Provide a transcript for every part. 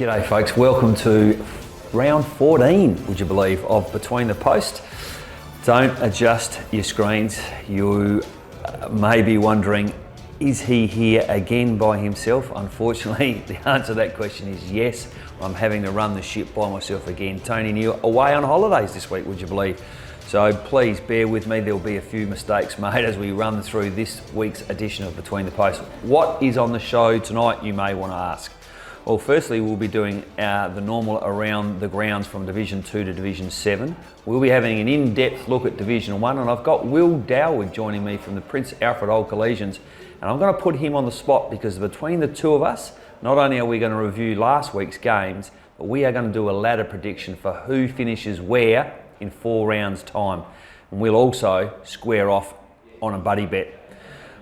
G'day folks, welcome to round 14, would you believe, of Between the Post. Don't adjust your screens. You may be wondering, is he here again by himself? Unfortunately, the answer to that question is yes. I'm having to run the ship by myself again. Tony Neal away on holidays this week, would you believe? So please bear with me, there'll be a few mistakes made as we run through this week's edition of Between the Posts. What is on the show tonight, you may want to ask? Well, firstly, we'll be doing the normal around the grounds from Division 2 to Division 7. We'll be having an in-depth look at Division 1, and I've got Will Dalwood joining me from the Prince Alfred Old Collegians, and I'm going to put him on the spot because between the two of us, not only are we going to review last week's games, but we are going to do a ladder prediction for who finishes where in 4 rounds' time. And we'll also square off on a buddy bet.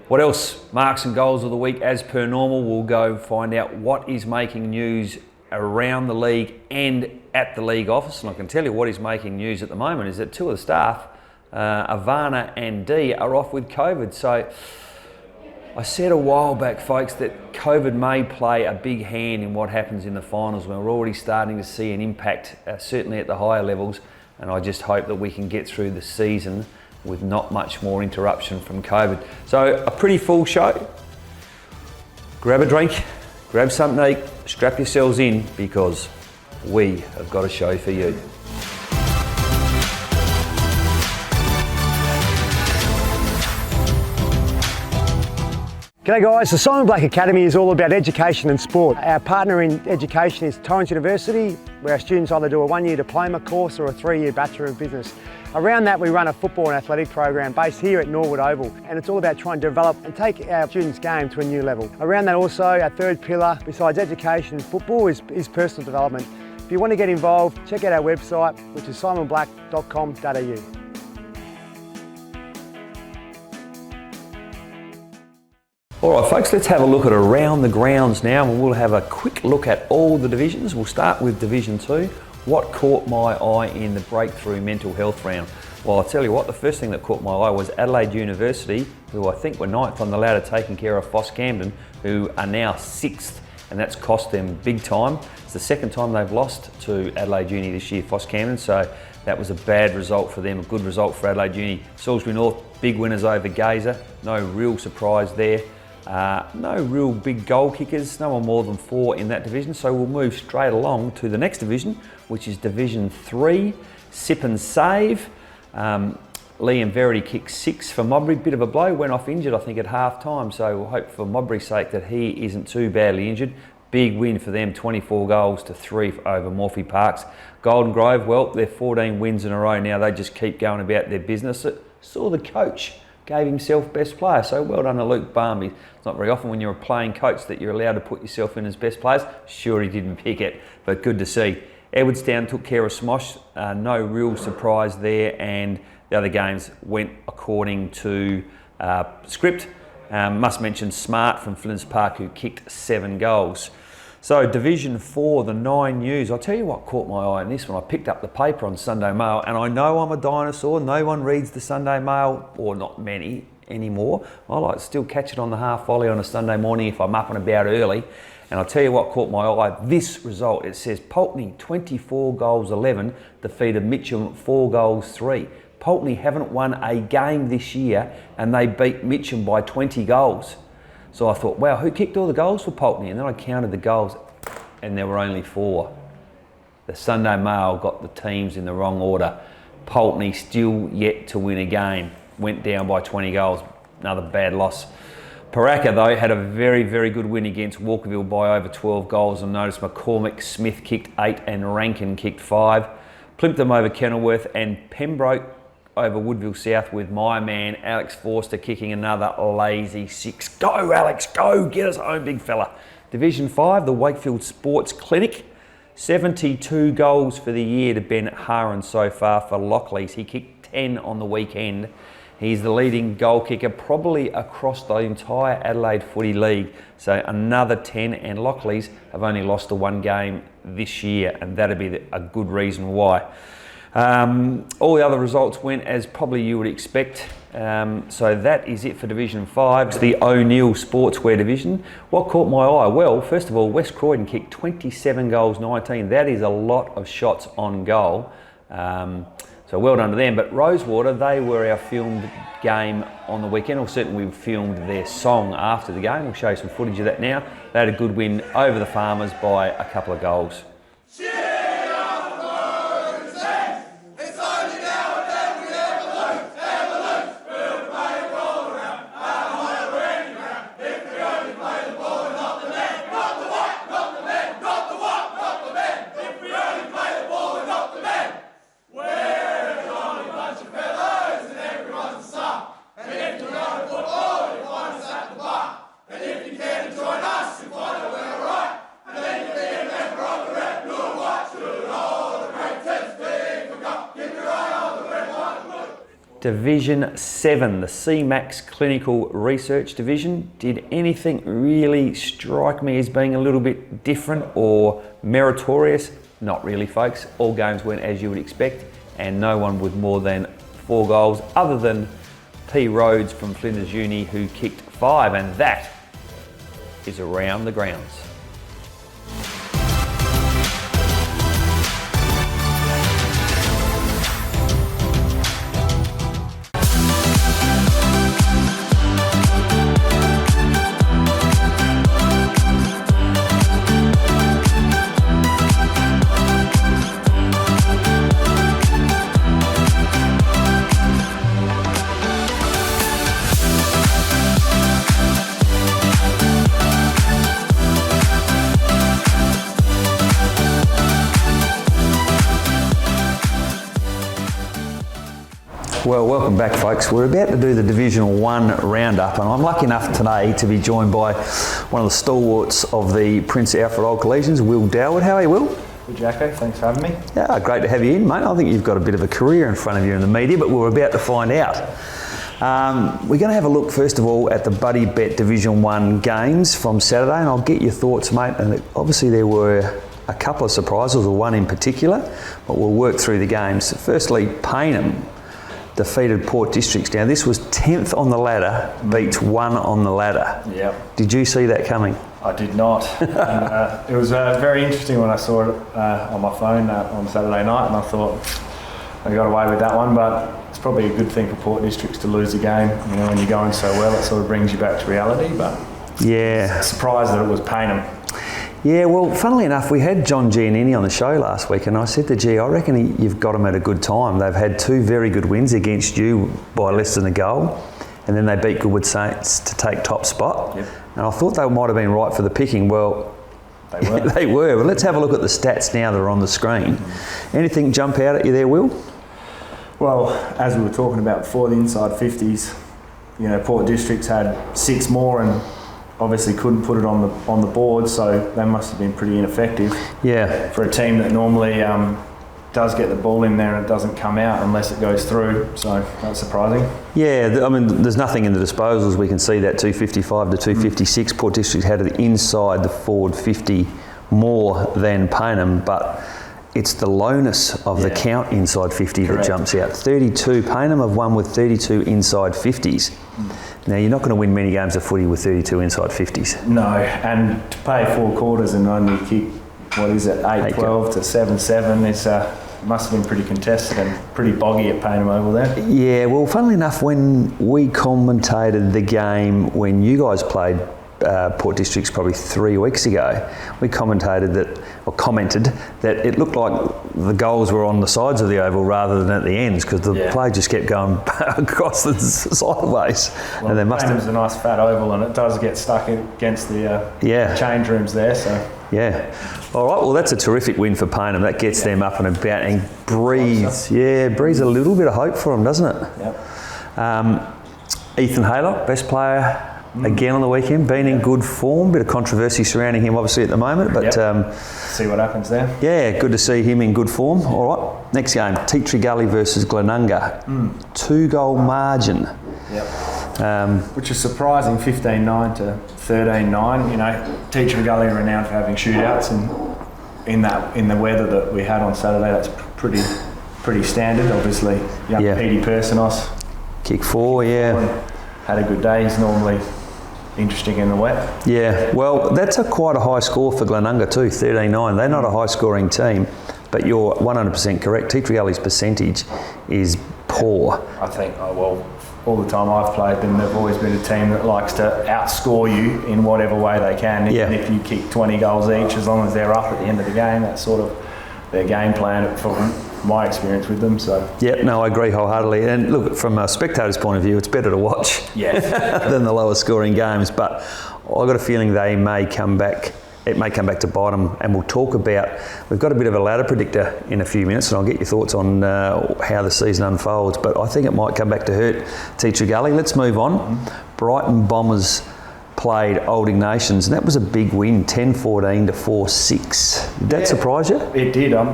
What else? Marks and goals of the week. As per normal, we'll go find out what is making news around the league and at the league office. And I can tell you what is making news at the moment is that 2 of the staff, Ivana and Dee, are off with COVID. So I said a while back, folks, that COVID may play a big hand in what happens in the finals. We're already starting to see an impact, certainly at the higher levels. And I just hope that we can get through the season with not much more interruption from COVID. So a pretty full show. Grab a drink, grab something to eat, strap yourselves in because we have got a show for you. G'day guys, the Simon Black Academy is all about education and sport. Our partner in education is Torrens University, where our students either do a 1-year diploma course or a 3-year Bachelor of Business. Around that we run a football and athletic program based here at Norwood Oval, and it's all about trying to develop and take our students' game to a new level. Around that also, our third pillar, besides education and football, is personal development. If you want to get involved, check out our website, which is simonblack.com.au. All right, folks, let's have a look at around the grounds now, and we'll have a quick look at all the divisions. We'll start with Division 2. What caught my eye in the breakthrough mental health round? Well, I'll tell you what, the first thing that caught my eye was Adelaide University, who I think were 9th on the ladder, taking care of Foss Camden, who are now 6th, and that's cost them big time. It's the second time they've lost to Adelaide Uni this year, Foss Camden, so that was a bad result for them, a good result for Adelaide Uni. Salisbury North, big winners over Gazer, no real surprise there. No real big goal kickers, no one more than 4 in that division, so we'll move straight along to the next division, which is Division 3, Sip and Save. Liam Verity kicked 6 for Modbury, bit of a blow, went off injured I think at half time, so we'll hope for Modbury's sake that he isn't too badly injured. Big win for them, 24 goals to 3 over Morphy Parks. Golden Grove, well, they're 14 wins in a row now, they just keep going about their business. Saw the coach gave himself best player, so well done to Luke Barmby. It's not very often when you're a playing coach that you're allowed to put yourself in as best players. Sure, he didn't pick it, but good to see. Edwardstown took care of Smosh, no real surprise there, and the other games went according to script. Must mention Smart from Flinders Park, who kicked 7 goals. So Division 4, the 9 News. I'll tell you what caught my eye in this one. I picked up the paper on Sunday Mail, and I know I'm a dinosaur. No one reads the Sunday Mail, or not many anymore. I like to still catch it on the half volley on a Sunday morning if I'm up and about early. And I'll tell you what caught my eye. This result, it says Pulteney 24 goals 11 defeated Mitcham 4 goals 3. Pulteney haven't won a game this year, and they beat Mitcham by 20 goals. So I thought, wow, who kicked all the goals for Pulteney? And then I counted the goals, and there were only 4. The Sunday Mail got the teams in the wrong order. Pulteney still yet to win a game. Went down by 20 goals. Another bad loss. Paraka, though, had a very, very good win against Walkerville by over 12 goals. And notice McCormick Smith kicked 8 and Rankin kicked 5. Plympton over Kenilworth, and Pembroke over Woodville South, with my man Alex Forster kicking another lazy 6. Go Alex, go, get us home big fella. Division 5, the Wakefield Sports Clinic, 72 goals for the year to Ben Haran so far for Lockleys. He kicked 10 on the weekend. He's the leading goal kicker probably across the entire Adelaide Footy League. So another 10, and Lockleys have only lost to 1 game this year, and that'd be a good reason why. All the other results went as probably you would expect. So that is it for Division 5. It's the O'Neill Sportswear Division. What caught my eye? Well, first of all, West Croydon kicked 27 goals, 19. That is a lot of shots on goal. So well done to them. But Rosewater, they were our filmed game on the weekend, or certainly we filmed their song after the game. We'll show you some footage of that now. They had a good win over the Farmers by a couple of goals. Division 7, the CMAX Clinical Research Division. Did anything really strike me as being a little bit different or meritorious? Not really, folks. All games went as you would expect, and no one with more than 4 goals other than P. Rhodes from Flinders Uni, who kicked 5, and that is around the grounds. Well, welcome back, folks. We're about to do the Division 1 roundup, and I'm lucky enough today to be joined by one of the stalwarts of the Prince Alfred Old Collegians, Will Dalwood. How are you, Will? Good, Jacko. Thanks for having me. Yeah, great to have you in, mate. I think you've got a bit of a career in front of you in the media, but we're about to find out. We're going to have a look, first of all, at the Buddybet Division 1 games from Saturday, and I'll get your thoughts, mate. And obviously there were a couple of surprises, or one in particular, but we'll work through the games. Firstly, Paynham defeated Port Districts. Now, this was 10th on the ladder, beats 1 on the ladder. Yep. Did you see that coming? I did not. And, it was very interesting when I saw it on my phone on Saturday night, and I thought I got away with that one, but it's probably a good thing for Port Districts to lose a game. You know, when you're going so well, it sort of brings you back to reality, but yeah, surprised that it was Paynham. Yeah, well, funnily enough, we had John Giannini on the show last week, and I said to G, I reckon you've got them at a good time. They've had 2 very good wins against you by less than a goal, and then they beat Goodwood Saints to take top spot. Yep. And I thought they might have been right for the picking. Well, they were. They were. But let's have a look at the stats now that are on the screen. Anything jump out at you there, Will? Well, as we were talking about before, the inside 50s, you know, Port Districts had 6 more and obviously couldn't put it on the board, so they must have been pretty ineffective. Yeah. For a team that normally does get the ball in there and it doesn't come out unless it goes through, so that's surprising. Yeah, I mean, there's nothing in the disposals. We can see that 255 to 256. Port District had it inside the forward 50 more than Paynham, but it's the lowness of the count inside 50 Correct. that jumps out. 32. Paynham have won with 32 inside 50s. Now, you're not going to win many games of footy with 32 inside 50s. No, and to play 4 quarters and only kick, 8-12 to 7-7, must have been pretty contested and pretty boggy at Paynham Oval there. Yeah, well, funnily enough, when we commentated the game when you guys played Port Districts probably 3 weeks ago, we commented that it looked like the goals were on the sides of the oval rather than at the ends, because the play just kept going across the sideways. Well, and there must have a nice fat oval, and it does get stuck against the change rooms there. So yeah, all right. Well, that's a terrific win for Paynham. That gets them up and about and breathes a little bit of hope for them, doesn't it? Yep. Ethan Haylock, best player. Again on the weekend, been in good form. Bit of controversy surrounding him obviously at the moment, but see what happens there. Yeah, good to see him in good form. All right, next game, Teatree Gully versus Glenunga. 2-goal margin. Yep. Which is surprising, 15-9 to 13-9. You know, Teatree Gully are renowned for having shootouts, and in the weather that we had on Saturday, that's pretty pretty standard. Obviously, young Petey Personos. Kick 4, Had a good day. He's normally interesting in the wet. Yeah, well, that's quite a high score for Glenunga too, 13-9. They're not a high-scoring team, but you're 100% correct. Teatree percentage is poor. I think, all the time I've played them, they've always been a team that likes to outscore you in whatever way they can. And if you kick 20 goals each, as long as they're up at the end of the game, that's sort of their game plan from my experience with them. So no, I agree wholeheartedly. And look, from a spectator's point of view, it's better to watch than the lower scoring games. But I've got a feeling they may come back. It may come back to bite them, and we'll talk about. We've got a bit of a ladder predictor in a few minutes, and I'll get your thoughts on how the season unfolds. But I think it might come back to hurt Teatree Gully. Let's move on. Brighton Bombers played Old Ignatians, and that was a big win, 10-14 to 4-6. Did that surprise you? It did. I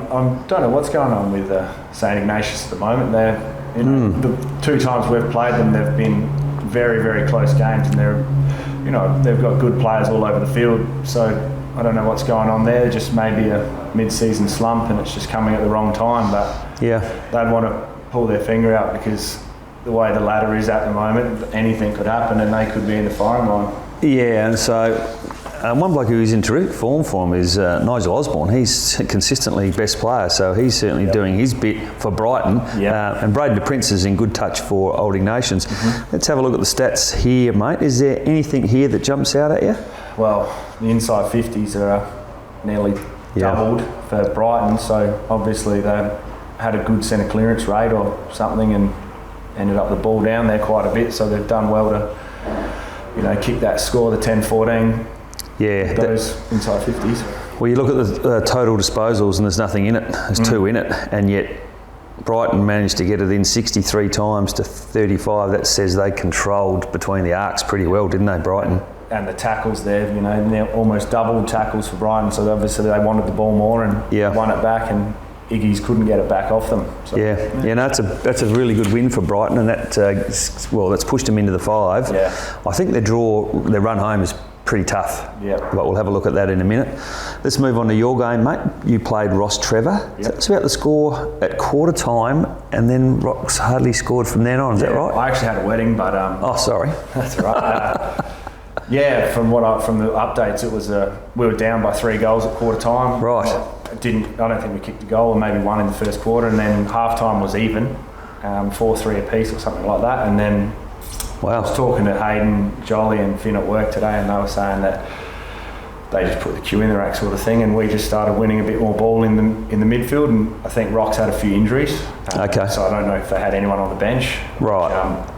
don't know what's going on with St Ignatius at the moment. They're, the 2 times we've played them, they've been very, very close games, and they've got good players all over the field. So I don't know what's going on there. Just maybe a mid-season slump, and it's just coming at the wrong time. But they'd want to pull their finger out, because the way the ladder is at the moment, anything could happen, and they could be in the firing line. Yeah, and so one bloke who is in terrific form for him is Nigel Osborne. He's consistently best player, so he's certainly doing his bit for Brighton. And Braden DePrince is in good touch for Old Ignatians. Let's have a look at the stats here, mate. Is there anything here that jumps out at you? Well, the inside 50s are nearly doubled for Brighton, so obviously they had a good centre clearance rate or something and ended up the ball down there quite a bit, so they've done well to kick that score, the 10-14. Those inside 50s. Well, you look at the total disposals and there's nothing in it. There's 2 in it, and yet Brighton managed to get it in 63 times to 35. That says they controlled between the arcs pretty well, didn't they, Brighton? And the tackles there, they're almost double tackles for Brighton, so obviously they wanted the ball more and won it back, and Iggy's couldn't get it back off them. So, that's a really good win for Brighton, and that's pushed them into the 5. I think their run home is pretty tough. But we'll have a look at that in a minute. Let's move on to your game, mate. You played Ross Trevor. That's about the score at quarter time, and then Ross hardly scored from then on. Is that right? I actually had a wedding, but sorry. That's all right. From the updates, it was we were down by 3 goals at quarter time. Right. I don't think we kicked a goal, or maybe 1 in the first quarter, and then half time was even, 4-3 apiece or something like that. And then I was talking to Herden, Jolly and Finn at work today, and they were saying that they just put the cue in the rack sort of thing, and we just started winning a bit more ball in the midfield, and I think Rock's had a few injuries. So I don't know if they had anyone on the bench. Right.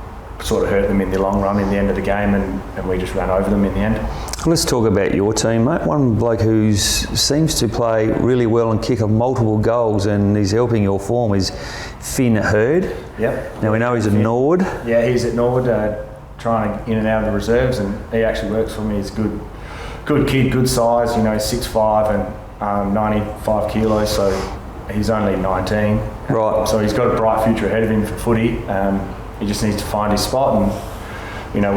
Sort of hurt them in the long run in the end of the game, and we just ran over them in the end. Let's talk about your team, mate. One bloke who seems to play really well and kick multiple goals and is helping your form is Finn Herden. Now we know he's at Norwood. Yeah, he's at Norwood, trying to in and out of the reserves, and he actually works for me. He's a good kid, good size. He's 6'5" and 95 kilos, so he's only 19. Right. So he's got a bright future ahead of him for footy. He just needs to find his spot, and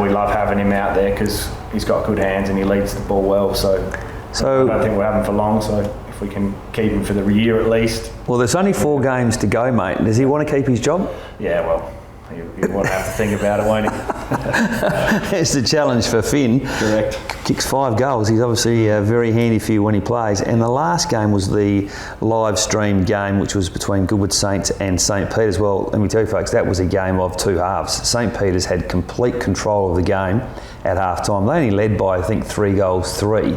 we love having him out there because he's got good hands and he leads the ball well. So I don't think we'll have him for long. So if we can keep him for the year at least. Well, there's only 4 games to go, mate. Does he want to keep his job? Yeah, well, he'll want to have to think about it, won't he? It's the challenge for Finn. Correct. Kicks 5 goals. He's obviously very handy for you when he plays. And the last game was the live streamed game, which was between Goodwood Saints and St Peter's. Well, let me tell you folks, that was a game of 2 halves. St Peter's had complete control of the game at half time. They only led by, I think, 3 goals, 3.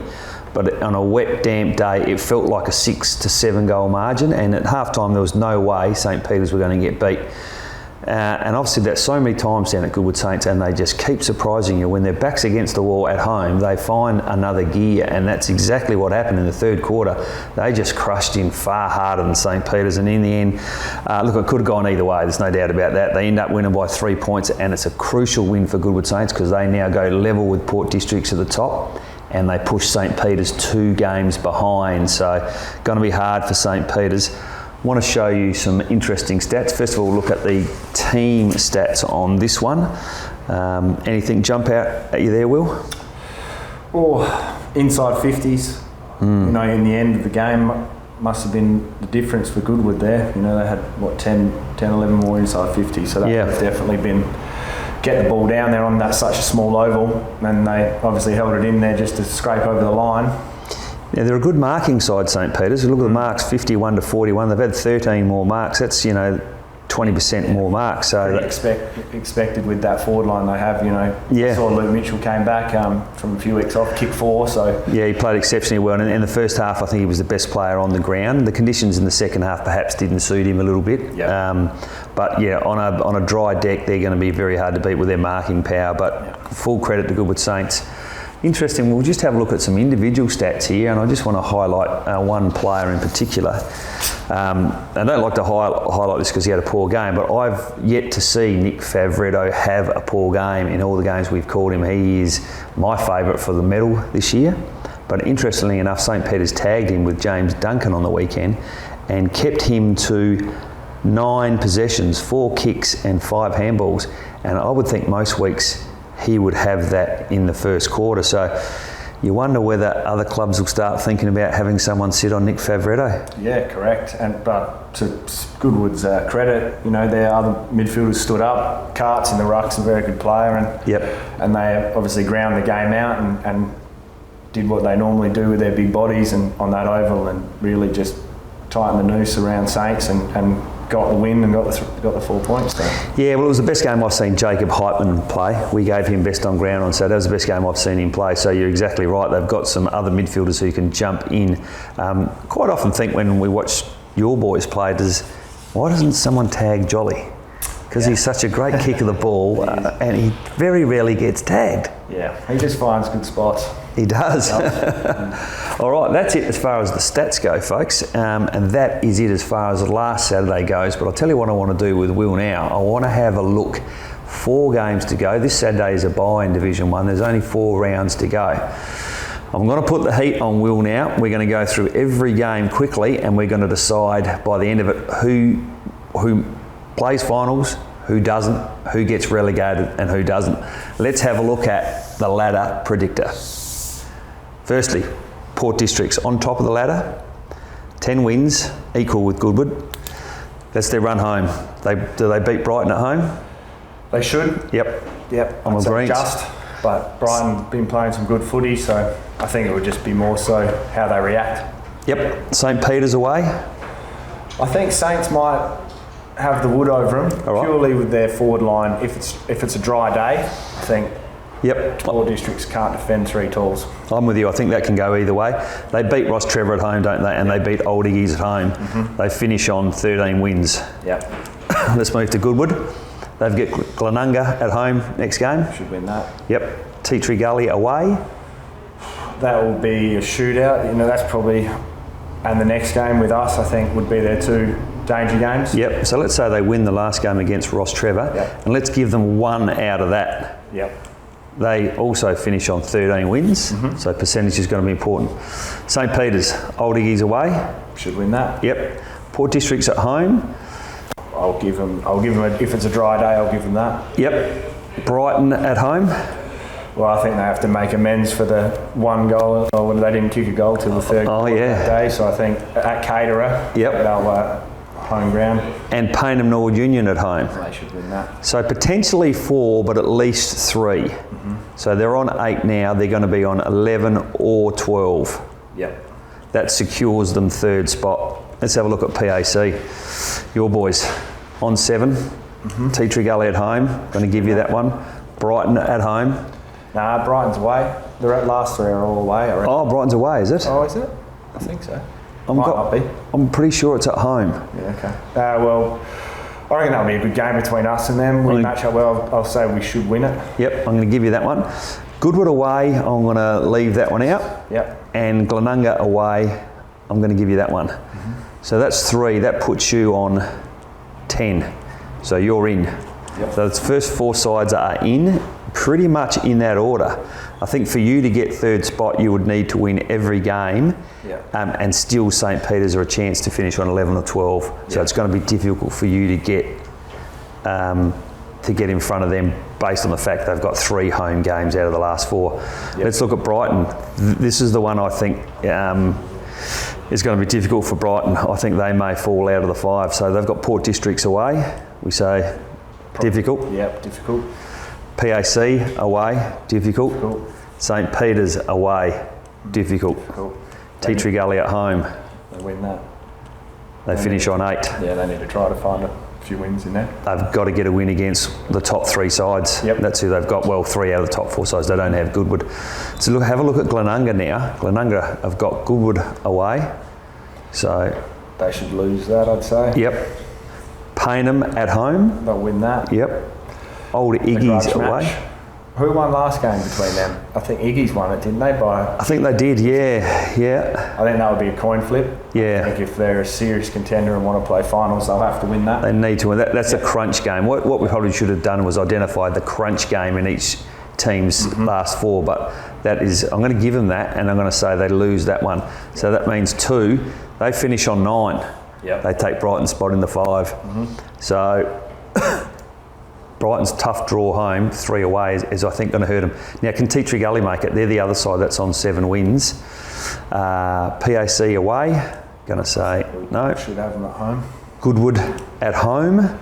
But on a wet, damp day, it felt like a 6 to 7 goal margin. And at half time, there was no way St Peter's were going to get beat. And I've said that so many times down at Goodwood Saints, and they just keep surprising you. When their back's against the wall at home, they find another gear, and that's exactly what happened in the third quarter. They just crushed in far harder than St Peter's, and in the end, look, it could have gone either way, there's no doubt about that. They end up winning by 3 points, and it's a crucial win for Goodwood Saints because they now go level with Port Districts at the top, and they push St Peter's 2 games behind, so going to be hard for St Peter's. Want to show you some interesting stats. First of all, look at the team stats on this one. Anything jump out at you there, Will? Inside 50s. In the end of the game, must have been the difference for Goodwood there. You know, they had, 11 more inside 50, so that would have definitely been get the ball down there on such a small oval, and they obviously held it in there just to scrape over the line. Yeah, they're a good marking side, St Peter's. You look at the marks, 51 to 41. They've had 13 more marks. That's, 20% more marks. So expected with that forward line they have, Yeah. Saw Luke Mitchell came back from a few weeks off, kick 4, so... Yeah, he played exceptionally well. And in the first half, I think he was the best player on the ground. The conditions in the second half perhaps didn't suit him a little bit. Yep. But yeah, on a dry deck, they're going to be very hard to beat with their marking power. But full credit to Goodwood Saints. Interesting, we'll just have a look at some individual stats here, and I just want to highlight one player in particular. I don't like to highlight this because he had a poor game, but I've yet to see Nick Favretto have a poor game in all the games we've called him. He is my favourite for the medal this year. But interestingly enough, St Peter's tagged him with James Duncan on the weekend and kept him to 9 possessions, 4 kicks and 5 handballs. And I would think most weeks he would have that in the first quarter. So you wonder whether other clubs will start thinking about having someone sit on Nick Favretto. Yeah, correct. But to Goodwood's credit, their other midfielders stood up. Carts in the ruck's a very good player, and they obviously ground the game out and did what they normally do with their big bodies and on that oval, and really just tightened the noose around Saints and got the win and got the 4 points. So. Yeah, well, it was the best game I've seen Jacob Heitman play. We gave him best on ground on Saturday. That was the best game I've seen him play. So you're exactly right. They've got some other midfielders who can jump in. Quite often think when we watch your boys play, why doesn't someone tag Jolly? Because he's such a great kick of the ball and he very rarely gets tagged. Yeah, he just finds good spots. He does. All right, that's it as far as the stats go, folks. And that is it as far as last Saturday goes. But I'll tell you what I want to do with Will now. I want to have a look. 4 games to go. This Saturday is a bye in Division 1. There's only 4 rounds to go. I'm going to put the heat on Will now. We're going to go through every game quickly and we're going to decide by the end of it who plays finals, who doesn't, who gets relegated and who doesn't. Let's have a look at the ladder predictor. Firstly, Port District's on top of the ladder, 10 wins, equal with Goodwood. That's their run home. Do they beat Brighton at home? They should. Yep. I'm agreeing. But Brighton been playing some good footy, so I think it would just be more so how they react. Yep. St Peter's away. I think Saints might have the wood over them, purely with their forward line. If it's a dry day, I think Port Districts can't defend 3 talls. I'm with you. I think that can go either way. They beat Ross Trevor at home, don't they? And they beat Old Iggy's at home. Mm-hmm. They finish on 13 wins. Yep. Let's move to Goodwood. They've got Glenunga at home next game. Should win that. Yep. Tea Tree Gully away. That will be a shootout. That's probably... And the next game with us, I think, would be their 2 danger games. Yep. So let's say they win the last game against Ross Trevor. Yep. And let's give them 1 out of that. Yep. They also finish on 13 wins, so percentage is going to be important. St Peter's, Old Iggy's away. Should win that. Yep. Port District's at home. I'll give them if it's a dry day, I'll give them that. Yep. Brighton at home. Well, I think they have to make amends for the 1 goal. Or they didn't kick a goal till the 3rd day, so I think at Caterer, they'll home ground. And Payneham Norwood Union at home. They should win that. So potentially 4, but at least 3. Mm-hmm. So they're on 8 now. They're going to be on 11 or 12. Yep. That secures them 3rd spot. Let's have a look at PAC. Your boys on 7. Mm-hmm. Tea Tree Gully at home. Going to give you that one. Brighton at home. Nah, Brighton's away. The last 3 are all away. I reckon. Oh, Brighton's away, is it? Oh, is it? I think so. Might not be. I'm pretty sure it's at home. Yeah, okay. Well, I reckon that'll be a good game between us and them. We match up well. I'll say we should win it. Yep, I'm going to give you that one. Goodwood away, I'm going to leave that one out. Yep. And Glenunga away, I'm going to give you that one. Mm-hmm. So that's 3. That puts you on 10. So you're in. Yep. So the first 4 sides are in, pretty much in that order. I think for you to get 3rd spot, you would need to win every game. And still St Peter's are a chance to finish on 11 or 12. So it's going to be difficult for you to get in front of them based on the fact they've got 3 home games out of the last 4. Let's look at Brighton. This is the one I think is going to be difficult for Brighton. I think they may fall out of the 5. So they've got Port Districts away. We say difficult. Yep, difficult. PAC away, difficult. St Peter's away, difficult. Tea Tree Gully at home. They win that. They finish on 8. Yeah, they need to try to find a few wins in there. They've got to get a win against the top 3 sides. Yep. That's who they've got. Well, 3 out of the top 4 sides. They don't have Goodwood. So have a look at Glenunga now. Glenunga have got Goodwood away. So they should lose that, I'd say. Yep. Paynham at home. They'll win that. Yep. Old Iggy's away. Match. Who won last game between them? I think Iggy's won it, didn't they? I think they did, yeah. I think that would be a coin flip. Yeah. I think if they're a serious contender and want to play finals, they'll have to win that. They need to win. That's a crunch game. What we probably should have done was identify the crunch game in each team's last 4, but that is, I'm going to give them that, and I'm going to say they lose that one. So that means 2, they finish on 9. Yep. They take Brighton's spot in the 5. So Brighton's tough draw home, 3 away, is I think going to hurt them. Now, can Tea Tree Gully make it? They're the other side that's on 7 wins. PAC away, going to say no. Should have them at home. Goodwood at home,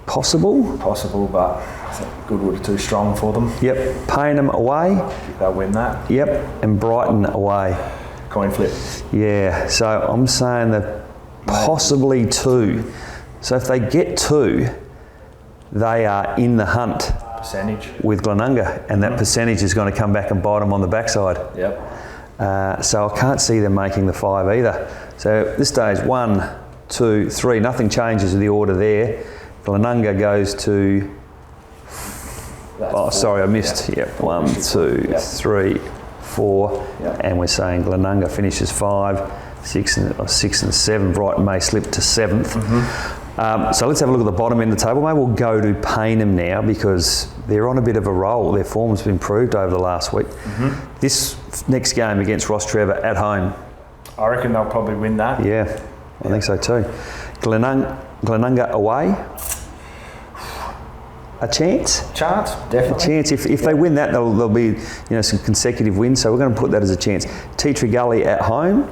possible. Possible, but I think Goodwood are too strong for them. Yep. Paynham away. They'll win that. Yep. And Brighton away. Coin flip. Yeah. So I'm saying that possibly 2. So if they get 2, they are in the hunt percentage with Glenunga, and that percentage is going to come back and bite them on the backside. Yep. So I can't see them making the 5 either. So this stage 1, 2, 3, nothing changes with the order there. Glenunga goes to. That's 4. Sorry, I missed. Yeah. Yep. 1, 2, 3, 4, and we're saying Glenunga finishes 5, 6 and 7. Brighton may slip to 7th. So let's have a look at the bottom end of the table. Maybe we'll go to Paynham now because they're on a bit of a roll. Their form's been improved over the last week. This next game against Ross Trevor at home. I reckon they'll probably win that. Yeah, I think so too. Glenunga away. A chance? Chance, definitely. A chance. If they win that, there'll be some consecutive wins. So we're going to put that as a chance. Tea Tree Gully at home.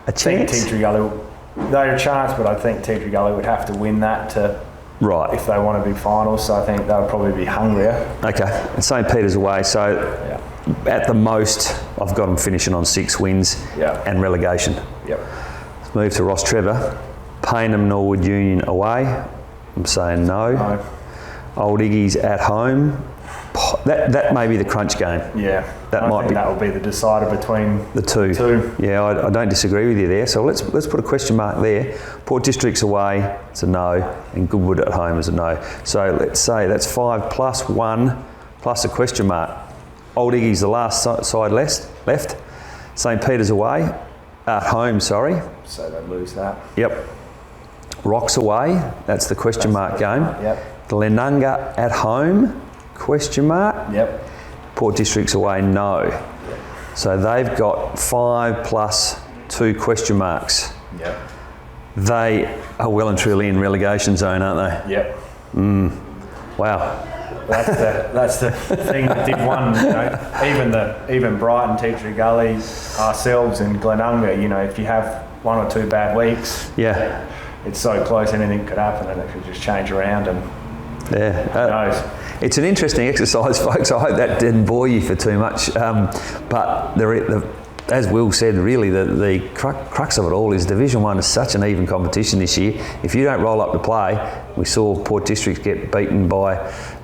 A chance. I think Tea Tree Gully. They're a chance, but I think Tea Tree Gully would have to win that if they want to be finals. So I think they'll probably be hungrier. Okay, and St Peter's away. So at the most, I've got them finishing on 6 wins and relegation. Yep. Let's move to Ross Trevor. Paynham Norwood Union away. I'm saying no. Old Iggy's at home. That may be the crunch game. Yeah, that might be. That will be the decider between the 2. Yeah, I don't disagree with you there. So let's put a question mark there. Port Districts away, it's a no, and Goodwood at home is a no. So let's say that's 5 plus 1 plus a question mark. Old Iggy's the last side left. St Peter's away, at home. Sorry. So they lose that. Yep. Rocks away. That's the question mark game. Yep. Glenunga at home. Question mark. Yep. Port Districts away, no. Yep. So they've got 5 plus 2 question marks. Yep. They are well and truly in relegation zone, aren't they? Yep. Wow. That's the thing that did one. Even Brighton, Tea Tree Gully, ourselves, and Glenunga. If you have 1 or 2 bad weeks, it's so close. Anything could happen, and it could just change around. And who knows? It's an interesting exercise, folks. I hope that didn't bore you for too much. But as Will said, really, the crux of it all is Division 1 is such an even competition this year. If you don't roll up to play, we saw Port Districts get beaten by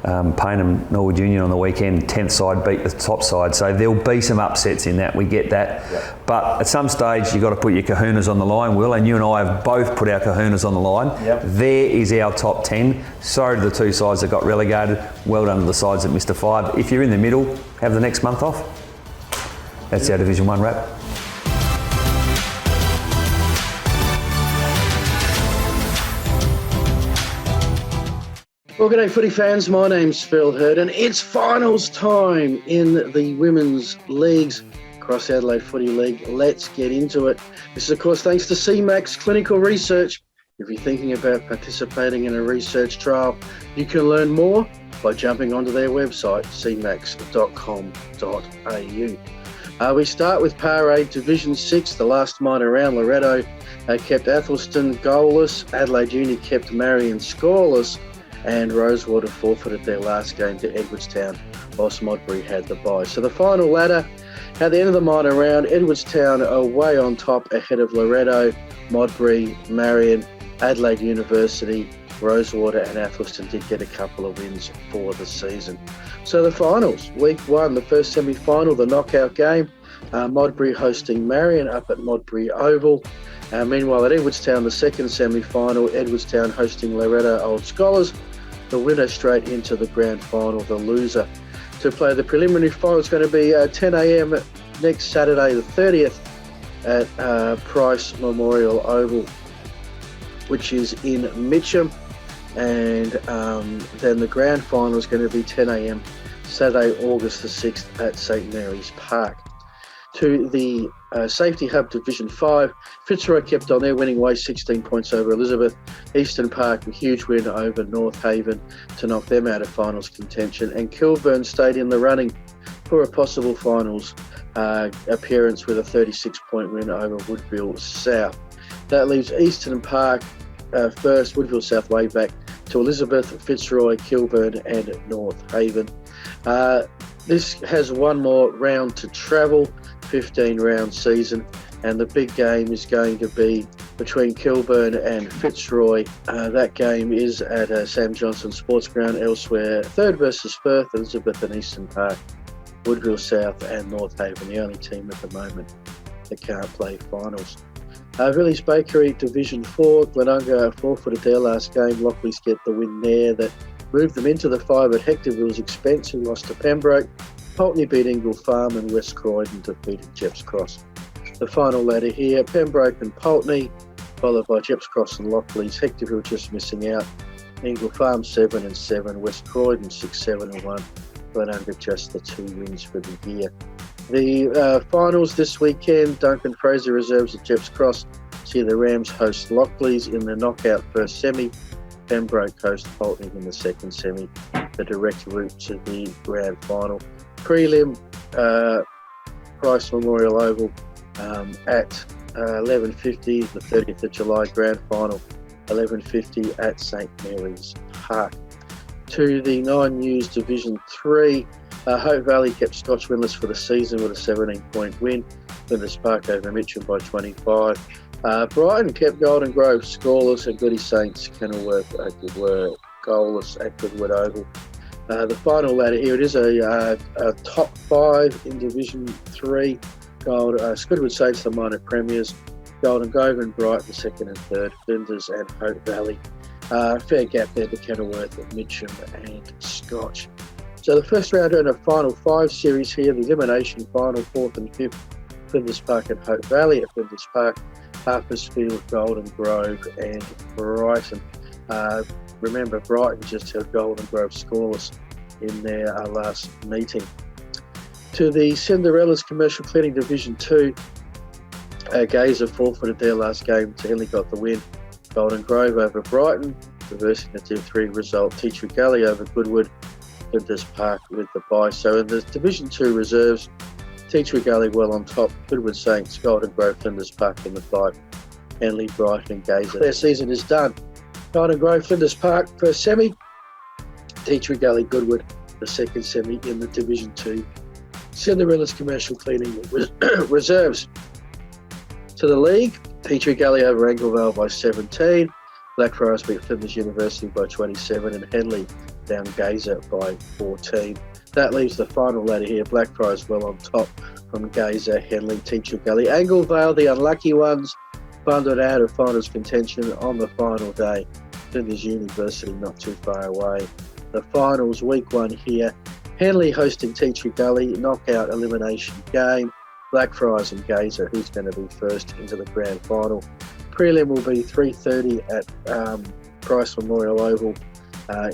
Paynham Norwood Union on the weekend. 10th side beat the top side. So there'll be some upsets in that. We get that. Yep. But at some stage, you've got to put your kahunas on the line, Will. And you and I have both put our kahunas on the line. Yep. There is our top 10. Sorry to the 2 sides that got relegated. Well done to the sides that missed a 5. If you're in the middle, have the next month off. That's our Division 1 wrap. Well, g'day footy fans, my name's Phil Herden. It's finals time in the Women's Leagues, across Adelaide Footy League. Let's get into it. This is, of course, thanks to CMAX Clinical Research. If you're thinking about participating in a research trial, you can learn more by jumping onto their website, cmax.com.au. We start with Par A Division 6, the last minor round. Loretto kept Athelston goalless. Adelaide Uni kept Marion scoreless. And Rosewater forfeited their last game to Edwardstown, whilst Modbury had the bye. So the final ladder, at the end of the minor round, Edwardstown are way on top ahead of Loretto, Modbury, Marion, Adelaide University, Rosewater and Athelston did get a couple of wins for the season. So the finals, week 1, the first semi-final, the knockout game, Modbury hosting Marion up at Modbury Oval. Meanwhile at Edwardstown, the second semi-final, Edwardstown hosting Loretto Old Scholars. The winner straight into the grand final, the loser. To play the preliminary final, it's going to be 10 a.m. next Saturday the 30th at Price Memorial Oval, which is in Mitcham. And then the grand final is going to be 10 a.m. Saturday, August the 6th at St Mary's Park. To the Safety Hub Division 5, Fitzroy kept on there, winning away 16 points over Elizabeth. Eastern Park, a huge win over North Haven to knock them out of finals contention. And Kilburn stayed in the running for a possible finals appearance with a 36-point win over Woodville South. That leaves Eastern Park first, Woodville South way back to Elizabeth, Fitzroy, Kilburn and North Haven. This has one more round to travel, 15-round season, and the big game is going to be between Kilburn and Fitzroy. That game is at Sam Johnson Sports Ground. Elsewhere, third versus Firth, Elizabeth and Eastern Park, Woodville South and North Haven, the only team at the moment that can't play finals. Village Bakery Division 4, Glenunga forfeited their last game. Lockleys get the win there. That moved them into the 5 at Hectorville's expense, who lost to Pembroke. Pulteney beat Ingle Farm and West Croydon defeated Jepps Cross. The final ladder here, Pembroke and Pulteney, followed by Jepps Cross and Lockleys. Hectorville just missing out. Ingle Farm 7-7, West Croydon 6-7-1. Glenunga just the 2 wins for the year. The finals this weekend, Duncan Fraser reserves at Jepps Cross. See the Rams host Lockleys in the knockout first semi. Pembroke host Pulteney in the second semi. The direct route to the grand final. Prelim, Price Memorial Oval at 11:50. The 30th of July grand final, 11:50 at St Mary's Park. To the 9 News Division 3. Hope Valley kept Scotch winless for the season with a 17-point win. Flinders Park over Mitcham by 25. Brighton kept Golden Grove scoreless at Goody Saints. Kenilworth were goalless at Goodwood Oval. The final ladder here, it is a top 5 in Division 3. Goodwood Saints, the minor premiers. Golden Grove and Brighton, second and third. Flinders and Hope Valley. Fair gap there to Kenilworth, Mitcham and Scotch. So the first round and a final 5 series here, the elimination final, 4th and 5th, Flinders Park and Hope Valley at Flinders Park, Harpersfield, Golden Grove and Brighton. Remember, Brighton just held Golden Grove scoreless in their last meeting. To the Cinderella's Commercial Cleaning Division 2, Gazer forfeited their last game. Henley got the win. Golden Grove over Brighton, reversing the 2-3 result. Teacher Gully over Goodwood, Flinders Park with the bye. So in the Division 2 reserves, Teacher Gully well on top, Goodwood Saints, Golden Grove, Flinders Park in the 5, Henley, Brighton and Gazer. Their season is done. Golden Grove, Flinders Park, first semi. Teacher Gully, Goodwood, the second semi in the Division 2. Cinderella's Commercial Cleaning reserves. To the league, Teacher Gully over Anglevale by 17. Blackfriars beat Flinders University by 27 and Henley down Gazer by 14. That leaves the final ladder here. Blackfriars well on top from Gazer, Henley, Teacher Gully. Anglevale, the unlucky ones, bundled out of finals contention on the final day. Flinders University not too far away. The finals, week 1 here. Henley hosting Teacher Gully, knockout elimination game. Blackfriars and Gazer, who's going to be first into the grand final. Prelim will be 3:30 at Price Memorial Oval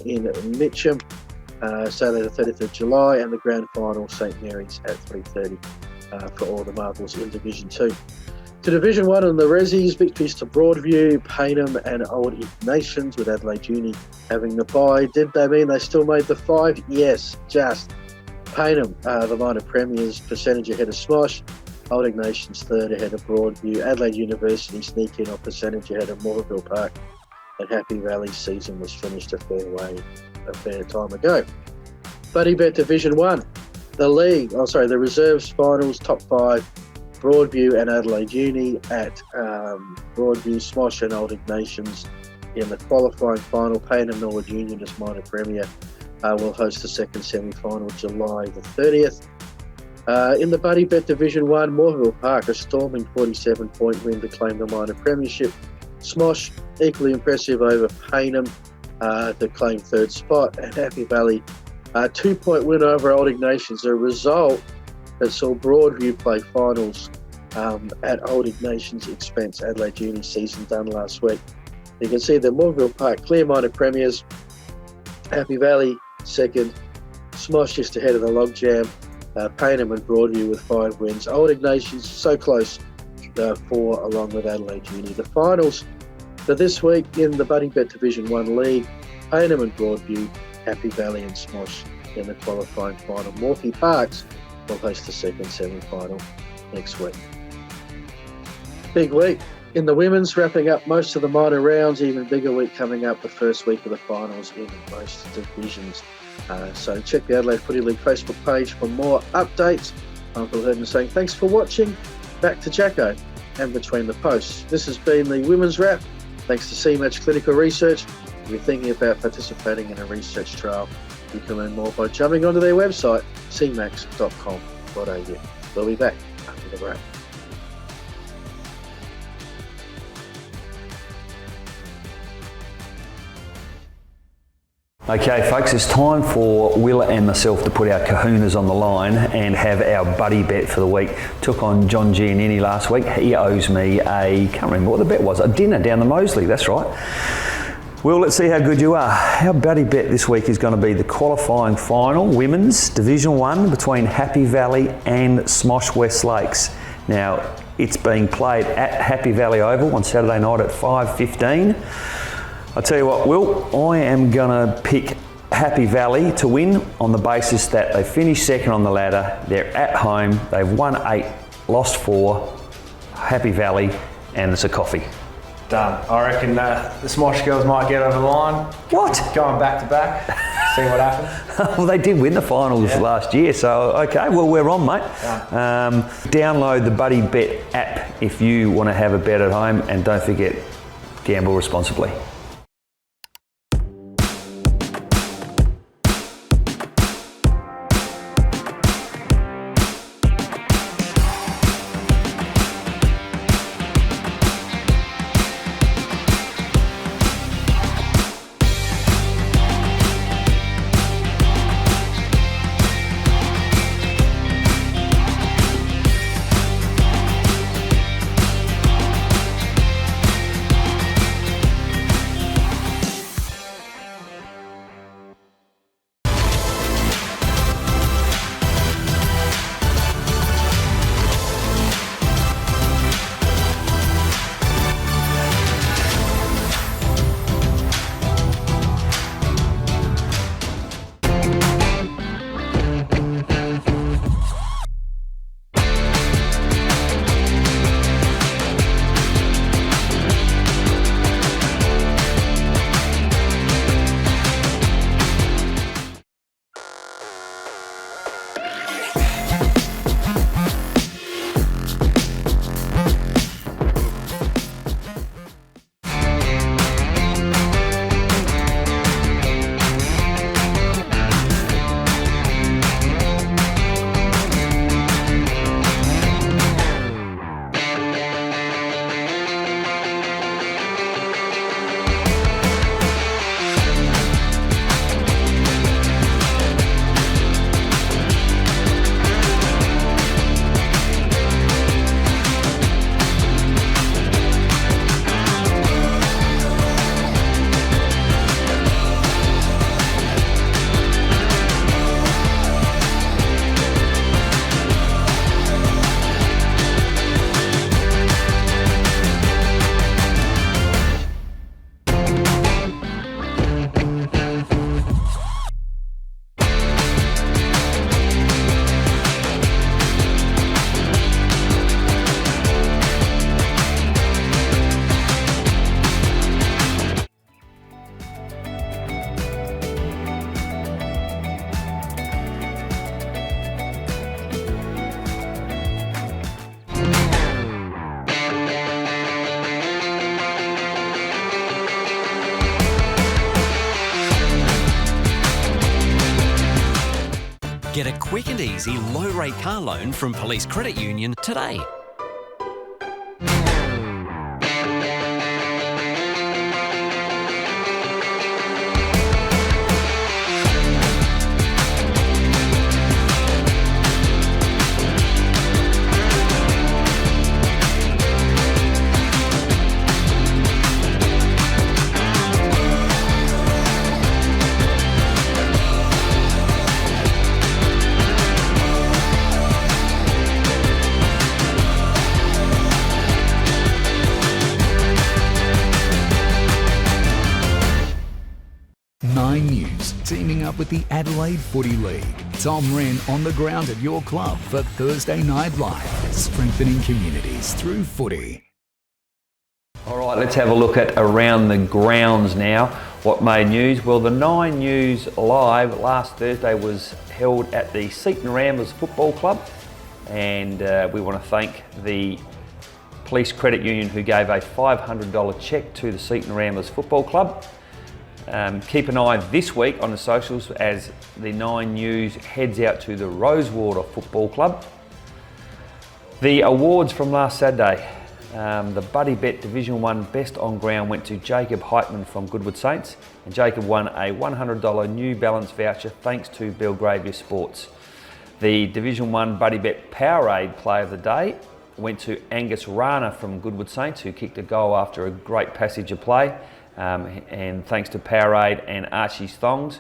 in Mitcham, Saturday the 30th of July, and the grand final, St Mary's at 3:30 for all the marbles in Division 2. To Division 1 and the Rezzies, victories to Broadview, Paynham and Old Ignatians, with Adelaide Uni having the bye. Did they mean they still made the 5? Yes, just. Payneham, the minor premiers, percentage ahead of Smosh. Old Ignatius third ahead of Broadview. Adelaide University sneak in on percentage ahead of Morville Park. And Happy Valley's season was finished a fair time ago. Buddybet Division 1, the reserves finals, top 5, Broadview and Adelaide Uni at Broadview, Smosh and Old Ignatius. In the qualifying final, Payneham Norwood Union as minor premier will host the second semi-final July the 30th. In the Buddybet Division 1, Morville Park, a storming 47-point win to claim the minor premiership. Smosh, equally impressive over Payneham to claim third spot. And Happy Valley, a 2-point win over Old Ignatius, a result that saw Broadview play finals at Old Ignatius' expense. Adelaide Uni season done last week. You can see the Morville Park clear minor premiers. Happy Valley second. Smosh just ahead of the logjam. Payneham and Broadview with 5 wins. Old Ignatius so close, 4 along with Adelaide Uni. The finals for this week in the Buddybet Division 1 League, Payneham and Broadview, Happy Valley and Smosh in the qualifying final. Morphy Parks will host the second semi-final next week. Big week in the women's, wrapping up most of the minor rounds. Even bigger week coming up, the first week of the finals in most divisions. So check the Adelaide Footy League Facebook page for more updates. I'm Herden saying thanks for watching. Back to Jacko and Between the Posts. This has been the Women's Wrap. Thanks to CMAX Clinical Research. If you're thinking about participating in a research trial, you can learn more by jumping onto their website, cmax.com.au. We'll be back after the break. Okay folks, it's time for Will and myself to put our kahunas on the line and have our buddy bet for the week. Took on John Giannini last week. He owes me can't remember what the bet was, a dinner down the Moseley, that's right. Will, let's see how good you are. Our buddy bet this week is going to be the qualifying final, Women's Division 1 between Happy Valley and Smosh West Lakes. Now, it's being played at Happy Valley Oval on Saturday night at 5:15. I'll tell you what, Will, I am going to pick Happy Valley to win on the basis that they finished second on the ladder, they're at home, they've won 8, lost 4, Happy Valley, and it's a coffee. Done. I reckon the Smosh girls might get over the line. What? Going back to back, see what happens. Well, they did win the finals last year, so okay, well, we're on, mate. Download the Buddybet app if you want to have a bet at home, and don't forget, gamble responsibly. quick and easy low-rate car loan from Police Credit Union today. Nine News, teaming up with the Adelaide Footy League. Tom Wren on the ground at your club for Thursday Night Live, strengthening communities through footy. All right, let's have a look at around the grounds now. What made news? Well, the Nine News Live last Thursday was held at the Seaton Ramblers Football Club, and we want to thank the Police Credit Union who gave a $500 cheque to the Seaton Ramblers Football Club. Keep an eye this week on the socials as the Nine News heads out to the Rosewater Football Club. The awards from last Saturday. The Buddybet Division 1 Best on Ground went to Jacob Heitman from Goodwood Saints, and Jacob won a $100 New Balance voucher thanks to Belgravia Sports. The Division 1 Buddybet Powerade Player of the Day went to Angus Rana from Goodwood Saints, who kicked a goal after a great passage of play. And thanks to Powerade and Archie's Thongs,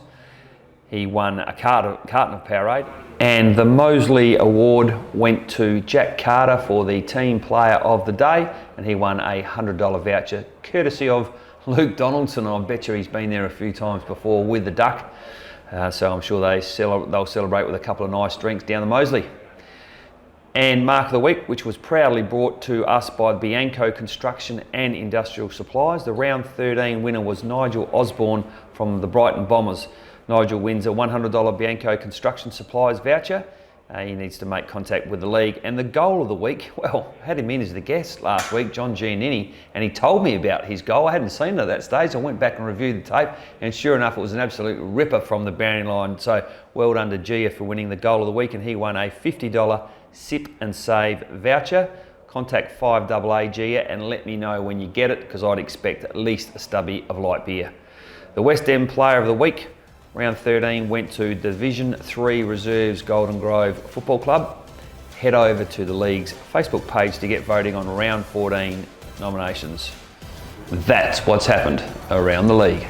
he won a carton of Powerade. And the Mosley Award went to Jack Carter for the Team Player of the Day, and he won a $100 voucher courtesy of Luke Donaldson. I bet you he's been there a few times before with the Duck, so I'm sure they'll celebrate with a couple of nice drinks down the Mosley. And Mark of the Week, which was proudly brought to us by Bianco Construction and Industrial Supplies. The round 13 winner was Nigel Osborne from the Brighton Bombers. Nigel wins a $100 Bianco Construction Supplies voucher. He needs to make contact with the league. And the goal of the week, well, I had him in as the guest last week, John Giannini, and he told me about his goal. I hadn't seen it at that stage. I went back and reviewed the tape, and sure enough, it was an absolute ripper from the boundary line. So well done to Gia for winning the goal of the week, and he won a $50 Sip and Save voucher. Contact 5AA Gia and let me know when you get it, because I'd expect at least a stubby of light beer. The West End Player of the Week, round 13, went to Division 3 Reserves Golden Grove Football Club. Head over to the league's Facebook page to get voting on round 14 nominations. That's what's happened around the league.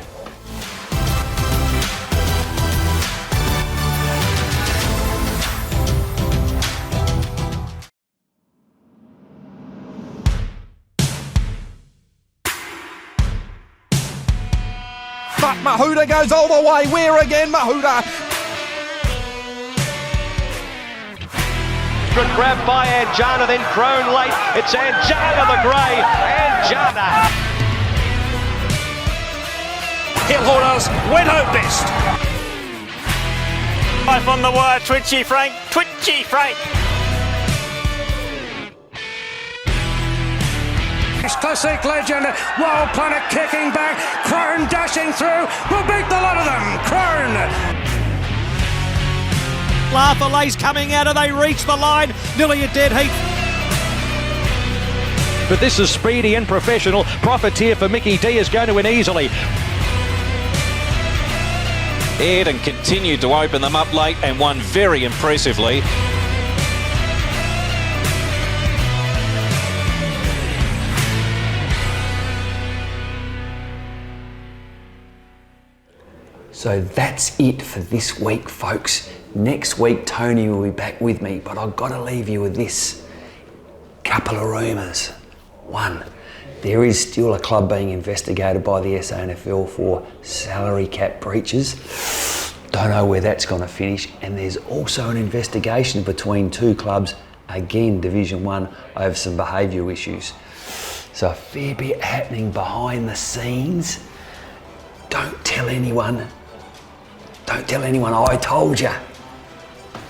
But Mahuda goes all the way. Where again, Mahuda? Good grab by Anjana, then Crone late. It's Anjana the Grey. Anjana. Hillholders win out best. Life on the wire, Twitchy Frank. Twitchy Frank. Classic legend, Wild Planet kicking back, Crone dashing through, will beat the lot of them, Crone! Laugh-a-Lay's coming out, and they reach the line, nearly a dead heat. But this is speedy and professional. Profiteer for Mickey D is going to win easily. Herden continued to open them up late and won very impressively. So that's it for this week, folks. Next week, Tony will be back with me, but I've got to leave you with this. Couple of rumours. One, there is still a club being investigated by the SANFL for salary cap breaches. Don't know where that's going to finish. And there's also an investigation between two clubs, again Division 1, over some behaviour issues. So a fair bit happening behind the scenes. Don't tell anyone. Don't tell anyone I told you.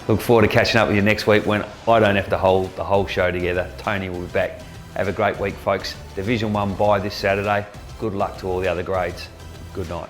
Look forward to catching up with you next week when I don't have to hold the whole show together. Tony will be back. Have a great week, folks. Division 1 bye this Saturday. Good luck to all the other grades. Good night.